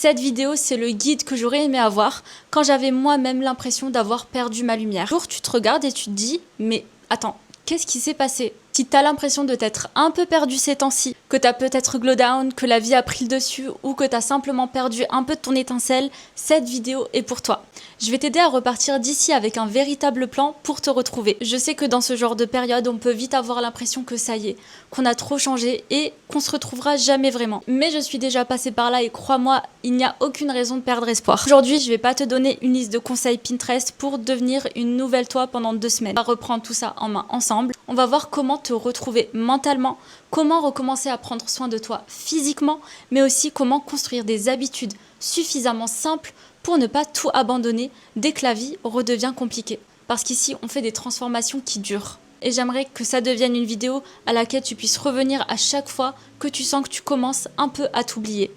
Cette vidéo, c'est le guide que j'aurais aimé avoir quand j'avais moi-même l'impression d'avoir perdu ma lumière. Un jour, tu te regardes et tu te dis, mais attends, qu'est-ce qui s'est passé? Si t'as l'impression de t'être un peu perdu ces temps-ci, que t'as peut-être glow down, que la vie a pris le dessus ou que t'as simplement perdu un peu de ton étincelle, cette vidéo est pour toi. Je vais t'aider à repartir d'ici avec un véritable plan pour te retrouver. Je sais que dans ce genre de période, on peut vite avoir l'impression que ça y est, qu'on a trop changé et qu'on se retrouvera jamais vraiment. Mais je suis déjà passée par là et crois-moi, il n'y a aucune raison de perdre espoir. Aujourd'hui, je vais pas te donner une liste de conseils Pinterest pour devenir une nouvelle toi pendant 2 semaines. On va reprendre tout ça en main ensemble. On va voir comment te retrouver mentalement, comment recommencer à prendre soin de toi physiquement, mais aussi comment construire des habitudes suffisamment simples pour ne pas tout abandonner dès que la vie redevient compliquée. Parce qu'ici, on fait des transformations qui durent. Et j'aimerais que ça devienne une vidéo à laquelle tu puisses revenir à chaque fois que tu sens que tu commences un peu à t'oublier.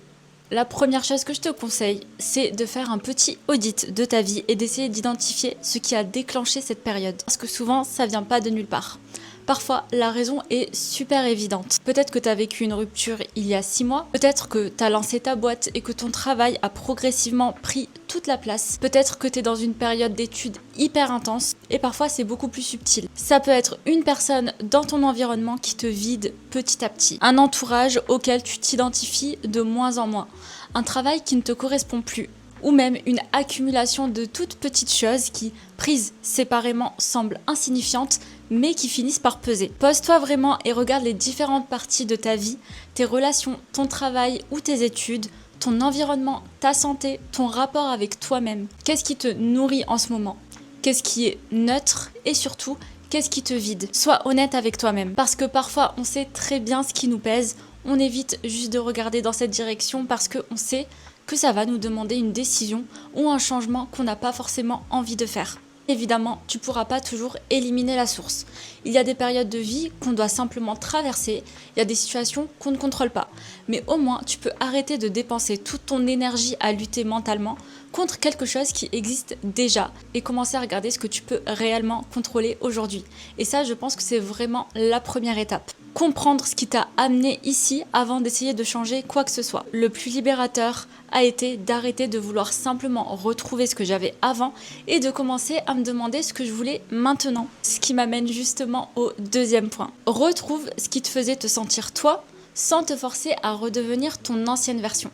La première chose que je te conseille, c'est de faire un petit audit de ta vie et d'essayer d'identifier ce qui a déclenché cette période. Parce que souvent, ça vient pas de nulle part. Parfois, la raison est super évidente. Peut-être que tu as vécu une rupture il y a 6 mois. Peut-être que tu as lancé ta boîte et que ton travail a progressivement pris toute la place. Peut-être que tu es dans une période d'études hyper intense. Et parfois, c'est beaucoup plus subtil. Ça peut être une personne dans ton environnement qui te vide petit à petit. Un entourage auquel tu t'identifies de moins en moins. Un travail qui ne te correspond plus. Ou même une accumulation de toutes petites choses qui, prises séparément, semblent insignifiantes, mais qui finissent par peser. Pose-toi vraiment et regarde les différentes parties de ta vie, tes relations, ton travail ou tes études, ton environnement, ta santé, ton rapport avec toi-même. Qu'est-ce qui te nourrit en ce moment? Qu'est-ce qui est neutre? Et surtout, qu'est-ce qui te vide? Sois honnête avec toi-même. Parce que parfois, on sait très bien ce qui nous pèse, on évite juste de regarder dans cette direction parce qu'on sait que ça va nous demander une décision ou un changement qu'on n'a pas forcément envie de faire. Évidemment, tu ne pourras pas toujours éliminer la source. Il y a des périodes de vie qu'on doit simplement traverser, il y a des situations qu'on ne contrôle pas. Mais au moins, tu peux arrêter de dépenser toute ton énergie à lutter mentalement contre quelque chose qui existe déjà et commencer à regarder ce que tu peux réellement contrôler aujourd'hui. Et ça, je pense que c'est vraiment la première étape. Comprendre ce qui t'a amené ici avant d'essayer de changer quoi que ce soit. Le plus libérateur a été d'arrêter de vouloir simplement retrouver ce que j'avais avant et de commencer à me demander ce que je voulais maintenant. Ce qui m'amène justement au deuxième point. Retrouve ce qui te faisait te sentir toi sans te forcer à redevenir ton ancienne version.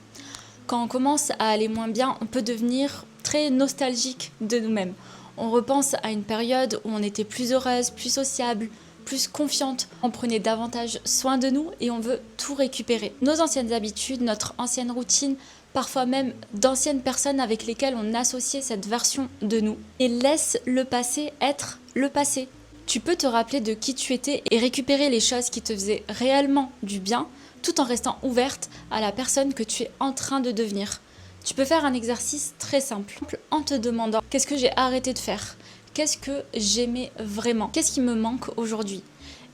Quand on commence à aller moins bien, on peut devenir très nostalgique de nous-mêmes. On repense à une période où on était plus heureuse, plus sociable, plus confiante, on prenait davantage soin de nous et on veut tout récupérer. Nos anciennes habitudes, notre ancienne routine, parfois même d'anciennes personnes avec lesquelles on associait cette version de nous. Et laisse le passé être le passé. Tu peux te rappeler de qui tu étais et récupérer les choses qui te faisaient réellement du bien, tout en restant ouverte à la personne que tu es en train de devenir. Tu peux faire un exercice très simple en te demandant qu'est-ce que j'ai arrêté de faire ? Qu'est-ce que j'aimais vraiment? Qu'est-ce qui me manque aujourd'hui?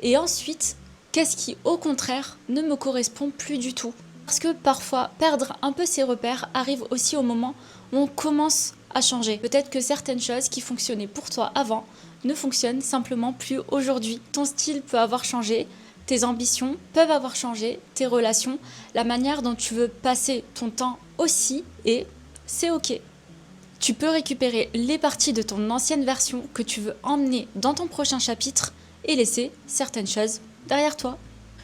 Et ensuite, qu'est-ce qui, au contraire, ne me correspond plus du tout? Parce que parfois, perdre un peu ses repères arrive aussi au moment où on commence à changer. Peut-être que certaines choses qui fonctionnaient pour toi avant ne fonctionnent simplement plus aujourd'hui. Ton style peut avoir changé, tes ambitions peuvent avoir changé, tes relations, la manière dont tu veux passer ton temps aussi, et c'est ok. Tu peux récupérer les parties de ton ancienne version que tu veux emmener dans ton prochain chapitre et laisser certaines choses derrière toi.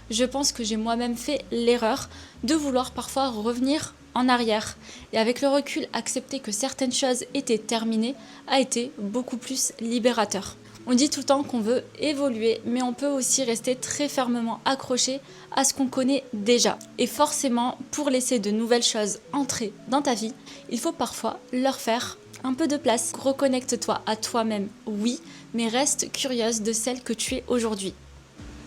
Je pense que j'ai moi-même fait l'erreur de vouloir parfois revenir en arrière. Et avec le recul, accepter que certaines choses étaient terminées a été beaucoup plus libérateur. On dit tout le temps qu'on veut évoluer, mais on peut aussi rester très fermement accroché à ce qu'on connaît déjà. Et forcément, pour laisser de nouvelles choses entrer dans ta vie, il faut parfois leur faire un peu de place. Reconnecte-toi à toi-même, oui, mais reste curieuse de celle que tu es aujourd'hui.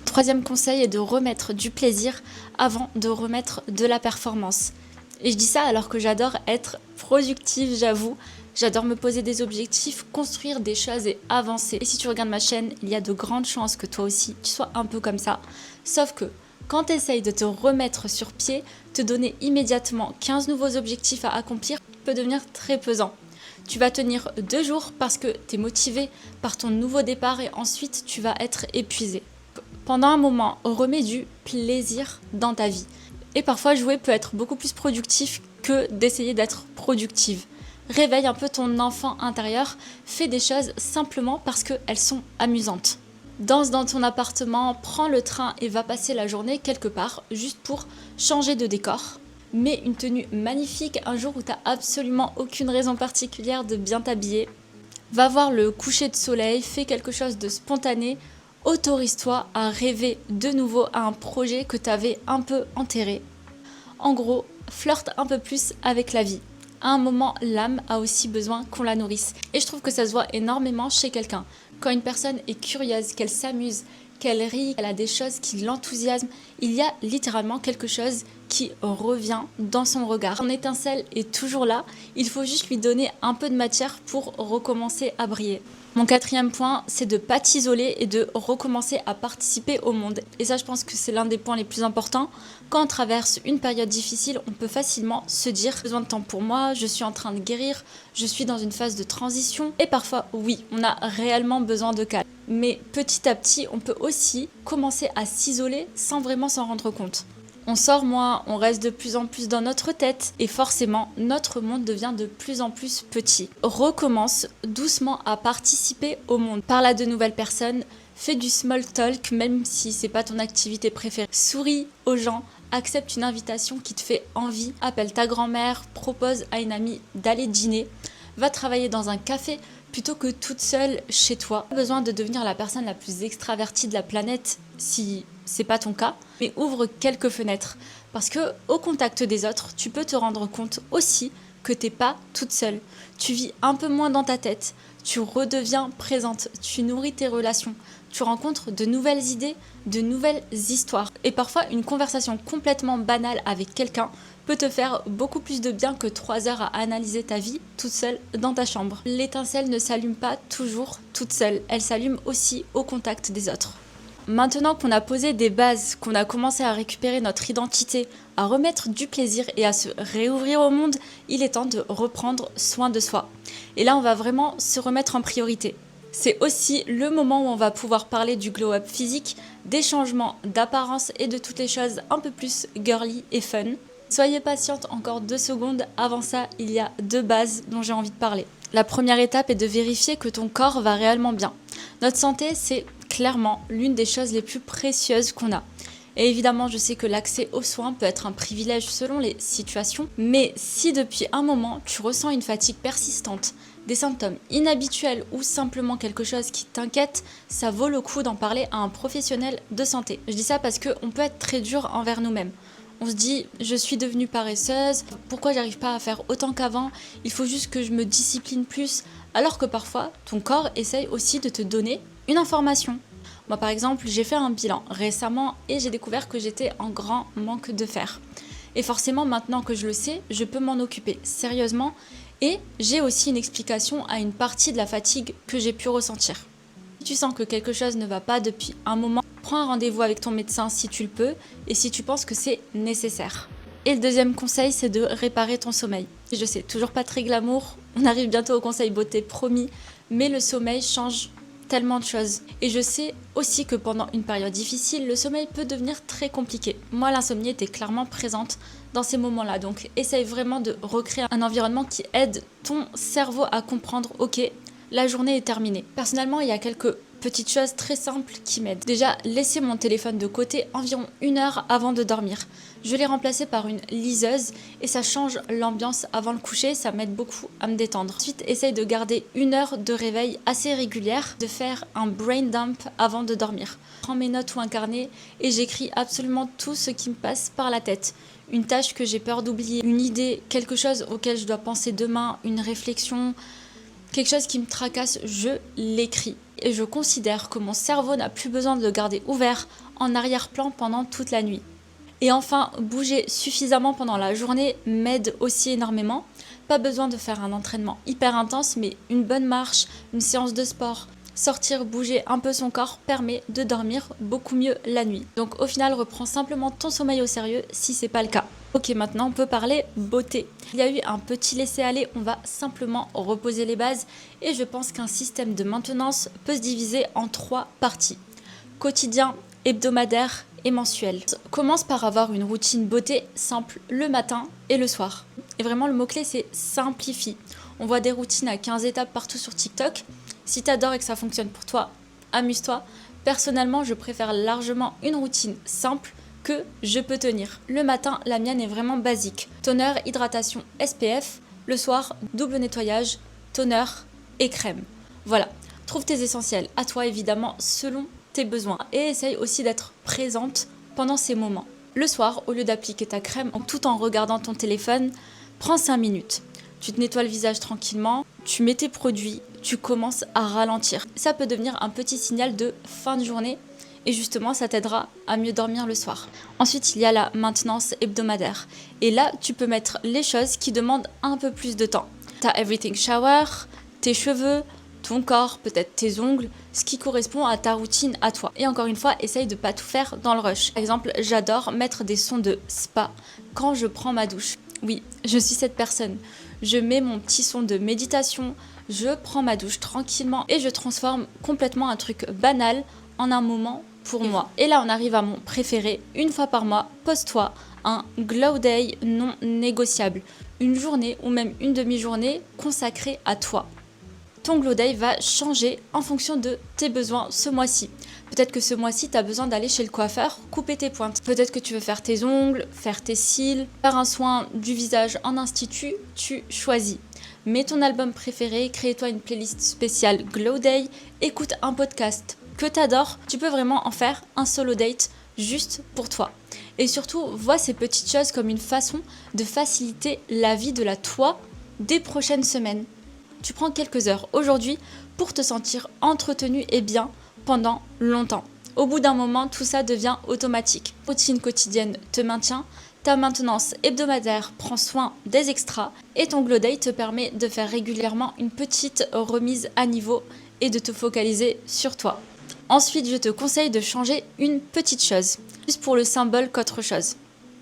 Troisième conseil est de remettre du plaisir avant de remettre de la performance. Et je dis ça alors que j'adore être productive, j'avoue. J'adore me poser des objectifs, construire des choses et avancer. Et si tu regardes ma chaîne, il y a de grandes chances que toi aussi, tu sois un peu comme ça. Sauf que quand tu essayes de te remettre sur pied, te donner immédiatement 15 nouveaux objectifs à accomplir peut devenir très pesant. Tu vas tenir 2 jours parce que tu es motivé par ton nouveau départ et ensuite tu vas être épuisé. Pendant un moment, remets du plaisir dans ta vie. Et parfois, jouer peut être beaucoup plus productif que d'essayer d'être productive. Réveille un peu ton enfant intérieur, fais des choses simplement parce qu'elles sont amusantes. Danse dans ton appartement, prends le train et va passer la journée quelque part, juste pour changer de décor. Mets une tenue magnifique un jour où tu n'as absolument aucune raison particulière de bien t'habiller. Va voir le coucher de soleil, fais quelque chose de spontané, autorise-toi à rêver de nouveau à un projet que tu avais un peu enterré. En gros, flirte un peu plus avec la vie. À un moment, l'âme a aussi besoin qu'on la nourrisse. Et je trouve que ça se voit énormément chez quelqu'un. Quand une personne est curieuse, qu'elle s'amuse, qu'elle rit, qu'elle a des choses qui l'enthousiasment, il y a littéralement quelque chose qui revient dans son regard. Son étincelle est toujours là, il faut juste lui donner un peu de matière pour recommencer à briller. Mon 4e point, c'est de ne pas t'isoler et de recommencer à participer au monde. Et ça, je pense que c'est l'un des points les plus importants. Quand on traverse une période difficile, on peut facilement se dire « besoin de temps pour moi, je suis en train de guérir, je suis dans une phase de transition ». Et parfois, oui, on a réellement besoin de calme. Mais petit à petit, on peut aussi commencer à s'isoler sans vraiment s'en rendre compte. On sort moins, on reste de plus en plus dans notre tête et forcément, notre monde devient de plus en plus petit. Recommence doucement à participer au monde. Parle à de nouvelles personnes, fais du small talk même si c'est pas ton activité préférée. Souris aux gens, accepte une invitation qui te fait envie, appelle ta grand-mère, propose à une amie d'aller dîner, va travailler dans un café plutôt que toute seule chez toi. Pas besoin de devenir la personne la plus extravertie de la planète si c'est pas ton cas, mais ouvre quelques fenêtres parce que au contact des autres, tu peux te rendre compte aussi que t'es pas toute seule. Tu vis un peu moins dans ta tête, tu redeviens présente, tu nourris tes relations, tu rencontres de nouvelles idées, de nouvelles histoires. Et parfois, une conversation complètement banale avec quelqu'un peut te faire beaucoup plus de bien que 3 heures à analyser ta vie toute seule dans ta chambre. L'étincelle ne s'allume pas toujours toute seule, elle s'allume aussi au contact des autres. Maintenant qu'on a posé des bases, qu'on a commencé à récupérer notre identité, à remettre du plaisir et à se réouvrir au monde, il est temps de reprendre soin de soi. Et là, on va vraiment se remettre en priorité. C'est aussi le moment où on va pouvoir parler du glow-up physique, des changements d'apparence et de toutes les choses un peu plus girly et fun. Soyez patiente encore 2 secondes, avant ça, il y a 2 bases dont j'ai envie de parler. La première étape est de vérifier que ton corps va réellement bien. Notre santé, c'est clairement l'une des choses les plus précieuses qu'on a. Et évidemment, je sais que l'accès aux soins peut être un privilège selon les situations, mais si depuis un moment, tu ressens une fatigue persistante, des symptômes inhabituels ou simplement quelque chose qui t'inquiète, ça vaut le coup d'en parler à un professionnel de santé. Je dis ça parce qu'on peut être très dur envers nous-mêmes. On se dit, je suis devenue paresseuse, pourquoi j'arrive pas à faire autant qu'avant, il faut juste que je me discipline plus, alors que parfois, ton corps essaye aussi de te donner une information. Moi par exemple, j'ai fait un bilan récemment et j'ai découvert que j'étais en grand manque de fer. Et forcément, maintenant que je le sais, je peux m'en occuper sérieusement et j'ai aussi une explication à une partie de la fatigue que j'ai pu ressentir. Si tu sens que quelque chose ne va pas depuis un moment, prends un rendez-vous avec ton médecin si tu le peux et si tu penses que c'est nécessaire. Et le deuxième conseil, c'est de réparer ton sommeil. Je sais, toujours pas très glamour, on arrive bientôt au conseil beauté promis, mais le sommeil change tellement de choses. Et je sais aussi que pendant une période difficile, le sommeil peut devenir très compliqué. Moi, l'insomnie était clairement présente dans ces moments-là. Donc, essaye vraiment de recréer un environnement qui aide ton cerveau à comprendre, ok, la journée est terminée. Personnellement, il y a quelques petites choses très simples qui m'aident. Déjà, laisser mon téléphone de côté environ 1 heure avant de dormir. Je l'ai remplacé par une liseuse et ça change l'ambiance avant le coucher, ça m'aide beaucoup à me détendre. Ensuite, essaye de garder 1 heure de réveil assez régulière, de faire un brain dump avant de dormir. Je prends mes notes ou un carnet et j'écris absolument tout ce qui me passe par la tête. Une tâche que j'ai peur d'oublier, une idée, quelque chose auquel je dois penser demain, une réflexion, quelque chose qui me tracasse, je l'écris. Et je considère que mon cerveau n'a plus besoin de le garder ouvert en arrière-plan pendant toute la nuit. Et enfin, bouger suffisamment pendant la journée m'aide aussi énormément. Pas besoin de faire un entraînement hyper intense, mais une bonne marche, une séance de sport, sortir, bouger un peu son corps permet de dormir beaucoup mieux la nuit. Donc au final, reprends simplement ton sommeil au sérieux si c'est pas le cas. Ok, maintenant on peut parler beauté. Il y a eu un petit laisser-aller, on va simplement reposer les bases et je pense qu'un système de maintenance peut se diviser en 3 parties. Quotidien, hebdomadaire et mensuel. Commence par avoir une routine beauté simple le matin et le soir. Et vraiment, le mot-clé, c'est simplifie. On voit des routines à 15 étapes partout sur TikTok. Si t'adores et que ça fonctionne pour toi, amuse-toi. Personnellement, je préfère largement une routine simple que je peux tenir. Le matin, la mienne est vraiment basique. Toner, hydratation, SPF. Le soir, double nettoyage, toner et crème. Voilà, trouve tes essentiels à toi évidemment selon tes besoins et essaye aussi d'être présente pendant ces moments. Le soir, au lieu d'appliquer ta crème tout en regardant ton téléphone, prends 5 minutes. Tu te nettoies le visage tranquillement, tu mets tes produits, tu commences à ralentir. Ça peut devenir un petit signal de fin de journée et justement ça t'aidera à mieux dormir le soir. Ensuite, il y a la maintenance hebdomadaire. Et là, tu peux mettre les choses qui demandent un peu plus de temps. T'as everything shower, tes cheveux, ton corps, peut-être tes ongles, ce qui correspond à ta routine à toi. Et encore une fois, essaye de pas tout faire dans le rush. Par exemple, j'adore mettre des sons de spa quand je prends ma douche. Oui, je suis cette personne. Je mets mon petit son de méditation, je prends ma douche tranquillement et je transforme complètement un truc banal en un moment pour moi. Et là, on arrive à mon préféré. Une fois par mois, pose-toi un glow day non négociable. Une journée ou même une demi-journée consacrée à toi. Ton glow day va changer en fonction de tes besoins ce mois-ci. Peut-être que ce mois-ci, tu as besoin d'aller chez le coiffeur, couper tes pointes. Peut-être que tu veux faire tes ongles, faire tes cils, faire un soin du visage en institut, tu choisis. Mets ton album préféré, crée-toi une playlist spéciale Glow Day, écoute un podcast que tu adores. Tu peux vraiment en faire un solo date juste pour toi. Et surtout, vois ces petites choses comme une façon de faciliter la vie de la toi des prochaines semaines. Tu prends quelques heures aujourd'hui pour te sentir entretenu et bien pendant longtemps. Au bout d'un moment, tout ça devient automatique. La routine quotidienne te maintient, ta maintenance hebdomadaire prend soin des extras et ton glow day te permet de faire régulièrement une petite remise à niveau et de te focaliser sur toi. Ensuite, je te conseille de changer une petite chose, plus pour le symbole qu'autre chose.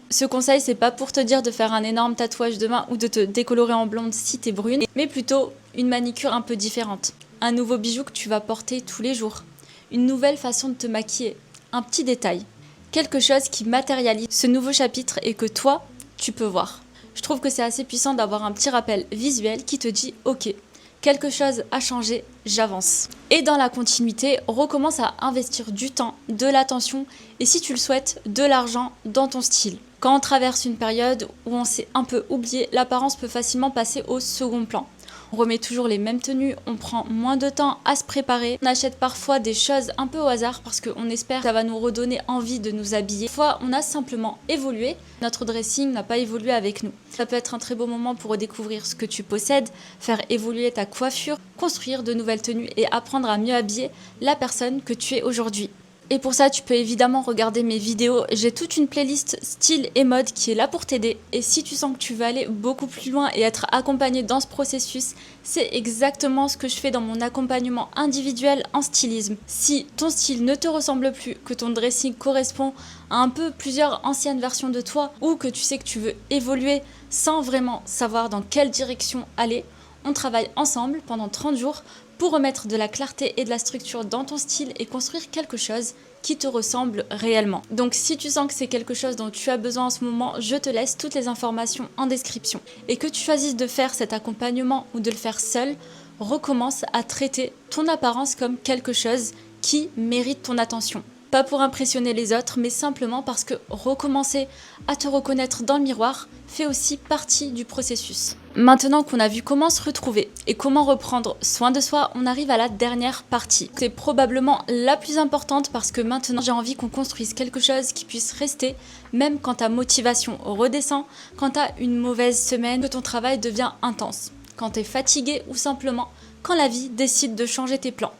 Ce conseil, c'est pas pour te dire de faire un énorme tatouage demain ou de te décolorer en blonde si t'es brune, mais plutôt une manicure un peu différente. Un nouveau bijou que tu vas porter tous les jours. Une nouvelle façon de te maquiller. Un petit détail. Quelque chose qui matérialise ce nouveau chapitre et que toi, tu peux voir. Je trouve que c'est assez puissant d'avoir un petit rappel visuel qui te dit « Ok, quelque chose a changé, j'avance ». Et dans la continuité, recommence à investir du temps, de l'attention et si tu le souhaites, de l'argent dans ton style. Quand on traverse une période où on s'est un peu oublié, l'apparence peut facilement passer au second plan. On remet toujours les mêmes tenues, on prend moins de temps à se préparer, on achète parfois des choses un peu au hasard parce qu'on espère que ça va nous redonner envie de nous habiller. Parfois, on a simplement évolué, notre dressing n'a pas évolué avec nous. Ça peut être un très beau moment pour redécouvrir ce que tu possèdes, faire évoluer ta coiffure, construire de nouvelles tenues et apprendre à mieux habiller la personne que tu es aujourd'hui. Et pour ça, tu peux évidemment regarder mes vidéos. J'ai toute une playlist style et mode qui est là pour t'aider. Et si tu sens que tu veux aller beaucoup plus loin et être accompagné dans ce processus, c'est exactement ce que je fais dans mon accompagnement individuel en stylisme. Si ton style ne te ressemble plus, que ton dressing correspond à un peu plusieurs anciennes versions de toi, ou que tu sais que tu veux évoluer sans vraiment savoir dans quelle direction aller, on travaille ensemble pendant 30 jours pour remettre de la clarté et de la structure dans ton style et construire quelque chose qui te ressemble réellement. Donc si tu sens que c'est quelque chose dont tu as besoin en ce moment, je te laisse toutes les informations en description. Et que tu choisisses de faire cet accompagnement ou de le faire seul, recommence à traiter ton apparence comme quelque chose qui mérite ton attention. Pas pour impressionner les autres, mais simplement parce que recommencer à te reconnaître dans le miroir fait aussi partie du processus. Maintenant qu'on a vu comment se retrouver et comment reprendre soin de soi, on arrive à la dernière partie. C'est probablement la plus importante parce que maintenant j'ai envie qu'on construise quelque chose qui puisse rester même quand ta motivation redescend, quand tu as une mauvaise semaine, que ton travail devient intense, quand tu es fatigué ou simplement quand la vie décide de changer tes plans.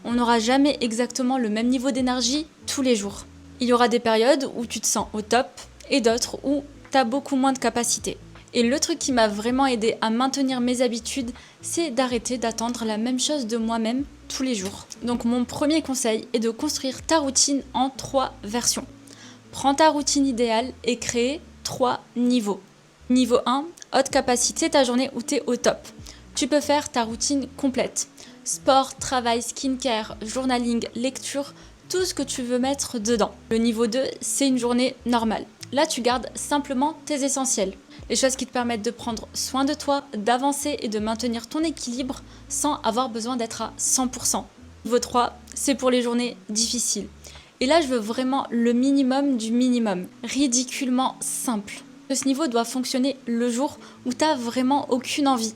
On n'aura jamais exactement le même niveau d'énergie tous les jours. Il y aura des périodes où tu te sens au top et d'autres où tu as beaucoup moins de capacité. Et le truc qui m'a vraiment aidé à maintenir mes habitudes, c'est d'arrêter d'attendre la même chose de moi-même tous les jours. Donc mon premier conseil est de construire ta routine en 3 versions. Prends ta routine idéale et crée 3 niveaux. Niveau 1, haute capacité, c'est ta journée où tu es au top. Tu peux faire ta routine complète. Sport, travail, skincare, journaling, lecture, tout ce que tu veux mettre dedans. Le niveau 2, c'est une journée normale. Là, tu gardes simplement tes essentiels. Les choses qui te permettent de prendre soin de toi, d'avancer et de maintenir ton équilibre sans avoir besoin d'être à 100%. Niveau 3, c'est pour les journées difficiles. Et là, je veux vraiment le minimum du minimum, ridiculement simple. Ce niveau doit fonctionner le jour où tu n'as vraiment aucune envie.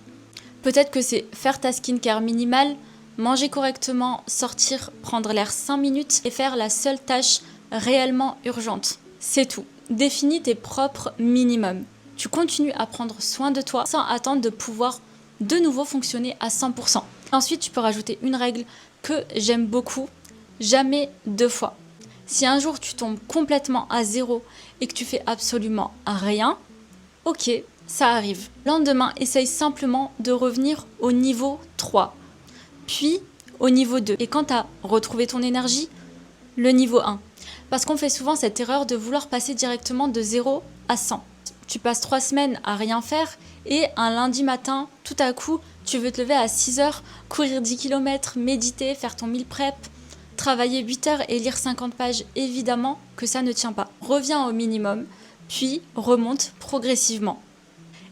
Peut-être que c'est faire ta skincare minimale, manger correctement, sortir, prendre l'air 5 minutes et faire la seule tâche réellement urgente. C'est tout. Définis tes propres minimums. Tu continues à prendre soin de toi sans attendre de pouvoir de nouveau fonctionner à 100%. Ensuite, tu peux rajouter une règle que j'aime beaucoup, jamais 2 fois. Si un jour tu tombes complètement à zéro et que tu fais absolument rien, ok, ça arrive. Le lendemain, essaye simplement de revenir au niveau 3, puis au niveau 2. Et quand tu as retrouvé ton énergie, le niveau 1. Parce qu'on fait souvent cette erreur de vouloir passer directement de 0 à 100. Tu passes 3 semaines à rien faire et un lundi matin, tout à coup, tu veux te lever à 6 heures, courir 10 km, méditer, faire ton meal prep, travailler 8 heures et lire 50 pages. Évidemment que ça ne tient pas. Reviens au minimum, puis remonte progressivement.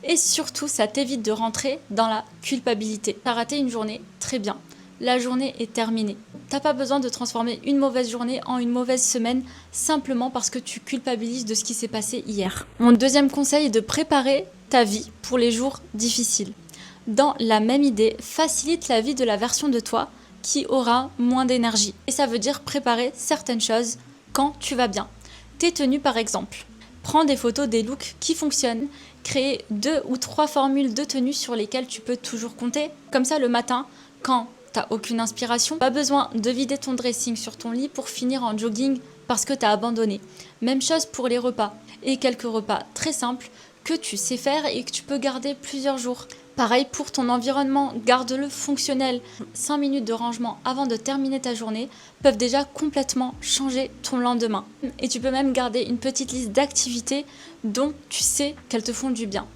Et surtout, ça t'évite de rentrer dans la culpabilité. T'as raté une journée, très bien. La journée est terminée. T'as pas besoin de transformer une mauvaise journée en une mauvaise semaine simplement parce que tu culpabilises de ce qui s'est passé hier. Mon deuxième conseil est de préparer ta vie pour les jours difficiles. Dans la même idée, facilite la vie de la version de toi qui aura moins d'énergie. Et ça veut dire préparer certaines choses quand tu vas bien. Tes tenues par exemple. Prends des photos des looks qui fonctionnent. Crée 2 ou 3 formules de tenues sur lesquelles tu peux toujours compter. Comme ça, le matin, quand t'as aucune inspiration, pas besoin de vider ton dressing sur ton lit pour finir en jogging parce que t'as abandonné. Même chose pour les repas. Et quelques repas très simples que tu sais faire et que tu peux garder plusieurs jours. Pareil pour ton environnement, garde-le fonctionnel. 5 minutes de rangement avant de terminer ta journée peuvent déjà complètement changer ton lendemain. Et tu peux même garder une petite liste d'activités dont tu sais qu'elles te font du bien.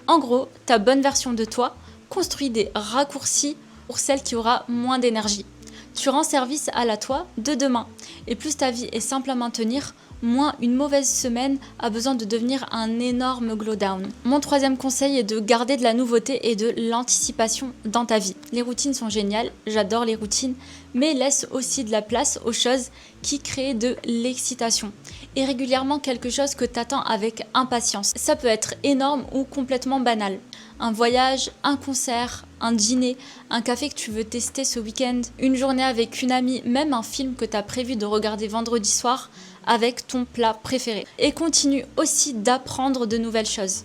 En gros, ta bonne version de toi construit des raccourcis pour celle qui aura moins d'énergie. Tu rends service à la toi de demain. Et plus ta vie est simple à maintenir, moins une mauvaise semaine a besoin de devenir un énorme glow down. Mon troisième conseil est de garder de la nouveauté et de l'anticipation dans ta vie. Les routines sont géniales, j'adore les routines, mais laisse aussi de la place aux choses qui créent de l'excitation. Et régulièrement quelque chose que t'attends avec impatience. Ça peut être énorme ou complètement banal. Un voyage, un concert, un dîner, un café que tu veux tester ce week-end, une journée avec une amie, même un film que tu as prévu de regarder vendredi soir avec ton plat préféré. Et continue aussi d'apprendre de nouvelles choses.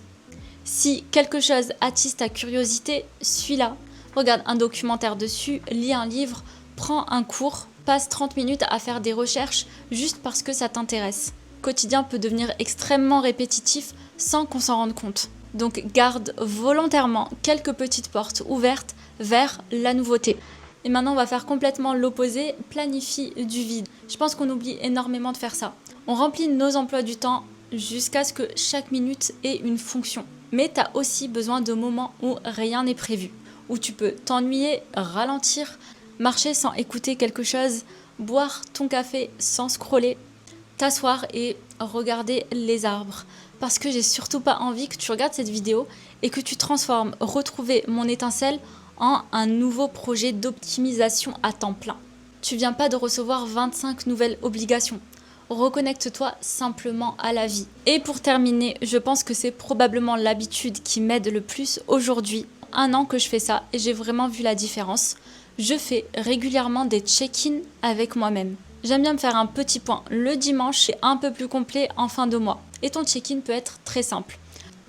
Si quelque chose attise ta curiosité, suis-la. Regarde un documentaire dessus, lis un livre, prends un cours, passe 30 minutes à faire des recherches juste parce que ça t'intéresse. Le quotidien peut devenir extrêmement répétitif sans qu'on s'en rende compte. Donc garde volontairement quelques petites portes ouvertes vers la nouveauté. Et maintenant on va faire complètement l'opposé, planifie du vide. Je pense qu'on oublie énormément de faire ça. On remplit nos emplois du temps jusqu'à ce que chaque minute ait une fonction. Mais tu as aussi besoin de moments où rien n'est prévu, où tu peux t'ennuyer, ralentir, marcher sans écouter quelque chose, boire ton café sans scroller, t'asseoir et regarder les arbres. Parce que j'ai surtout pas envie que tu regardes cette vidéo et que tu transformes retrouver mon étincelle en un nouveau projet d'optimisation à temps plein. Tu viens pas de recevoir 25 nouvelles obligations. Reconnecte-toi simplement à la vie. Et pour terminer, je pense que c'est probablement l'habitude qui m'aide le plus aujourd'hui. 1 an que je fais ça et j'ai vraiment vu la différence. Je fais régulièrement des check-in avec moi-même. J'aime bien me faire un petit point le dimanche et un peu plus complet en fin de mois. Et ton check-in peut être très simple.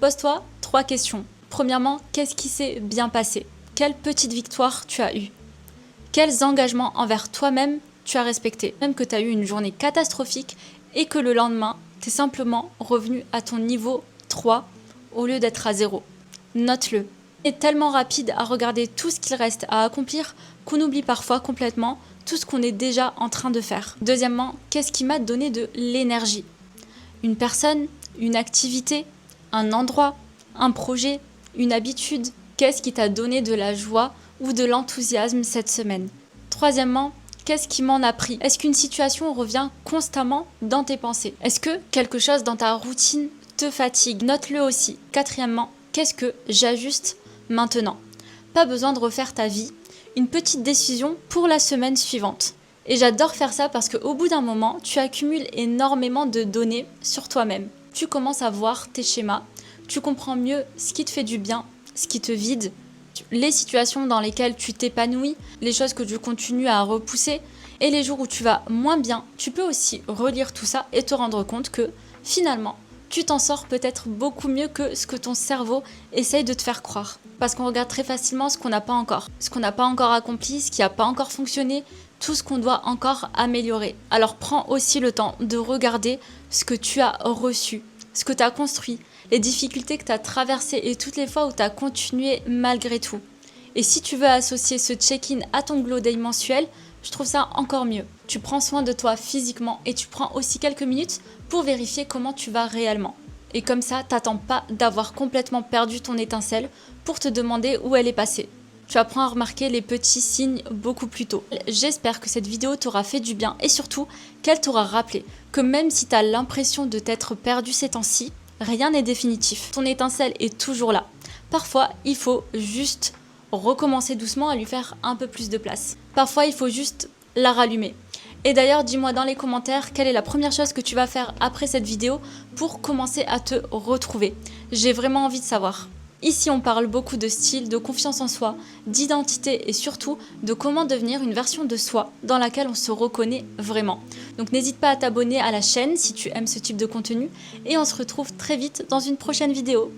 Pose-toi 3 questions. Premièrement, qu'est-ce qui s'est bien passé? Quelle petite victoire tu as eue? Quels engagements envers toi-même tu as respectés? Même que tu as eu une journée catastrophique et que le lendemain, tu es simplement revenu à ton niveau 3 au lieu d'être à 0. Note-le. C'est tellement rapide à regarder tout ce qu'il reste à accomplir qu'on oublie parfois complètement tout ce qu'on est déjà en train de faire. Deuxièmement, qu'est-ce qui m'a donné de l'énergie? Une personne, une activité, un endroit, un projet, une habitude. Qu'est-ce qui t'a donné de la joie ou de l'enthousiasme cette semaine? Troisièmement, qu'est-ce qui m'en a pris? Est-ce qu'une situation revient constamment dans tes pensées? Est-ce que quelque chose dans ta routine te fatigue, note-le aussi. Quatrièmement, qu'est-ce que j'ajuste maintenant? Pas besoin de refaire ta vie, une petite décision pour la semaine suivante. Et j'adore faire ça parce qu'au bout d'un moment, tu accumules énormément de données sur toi-même. Tu commences à voir tes schémas, tu comprends mieux ce qui te fait du bien, ce qui te vide, les situations dans lesquelles tu t'épanouis, les choses que tu continues à repousser, et les jours où tu vas moins bien, tu peux aussi relire tout ça et te rendre compte que finalement, tu t'en sors peut-être beaucoup mieux que ce que ton cerveau essaye de te faire croire. Parce qu'on regarde très facilement ce qu'on n'a pas encore accompli, ce qui n'a pas encore fonctionné, tout ce qu'on doit encore améliorer. Alors prends aussi le temps de regarder ce que tu as reçu, ce que tu as construit, les difficultés que tu as traversées et toutes les fois où tu as continué malgré tout. Et si tu veux associer ce check-in à ton Glow Day mensuel, je trouve ça encore mieux. Tu prends soin de toi physiquement et tu prends aussi quelques minutes pour vérifier comment tu vas réellement. Et comme ça, t'attends pas d'avoir complètement perdu ton étincelle pour te demander où elle est passée. Tu apprends à remarquer les petits signes beaucoup plus tôt. J'espère que cette vidéo t'aura fait du bien et surtout qu'elle t'aura rappelé que même si t'as l'impression de t'être perdu ces temps-ci, rien n'est définitif. Ton étincelle est toujours là. Parfois, il faut juste recommencer doucement à lui faire un peu plus de place. Parfois, il faut juste la rallumer. Et d'ailleurs, dis-moi dans les commentaires quelle est la première chose que tu vas faire après cette vidéo pour commencer à te retrouver. J'ai vraiment envie de savoir. Ici, on parle beaucoup de style, de confiance en soi, d'identité et surtout de comment devenir une version de soi dans laquelle on se reconnaît vraiment. Donc n'hésite pas à t'abonner à la chaîne si tu aimes ce type de contenu et on se retrouve très vite dans une prochaine vidéo.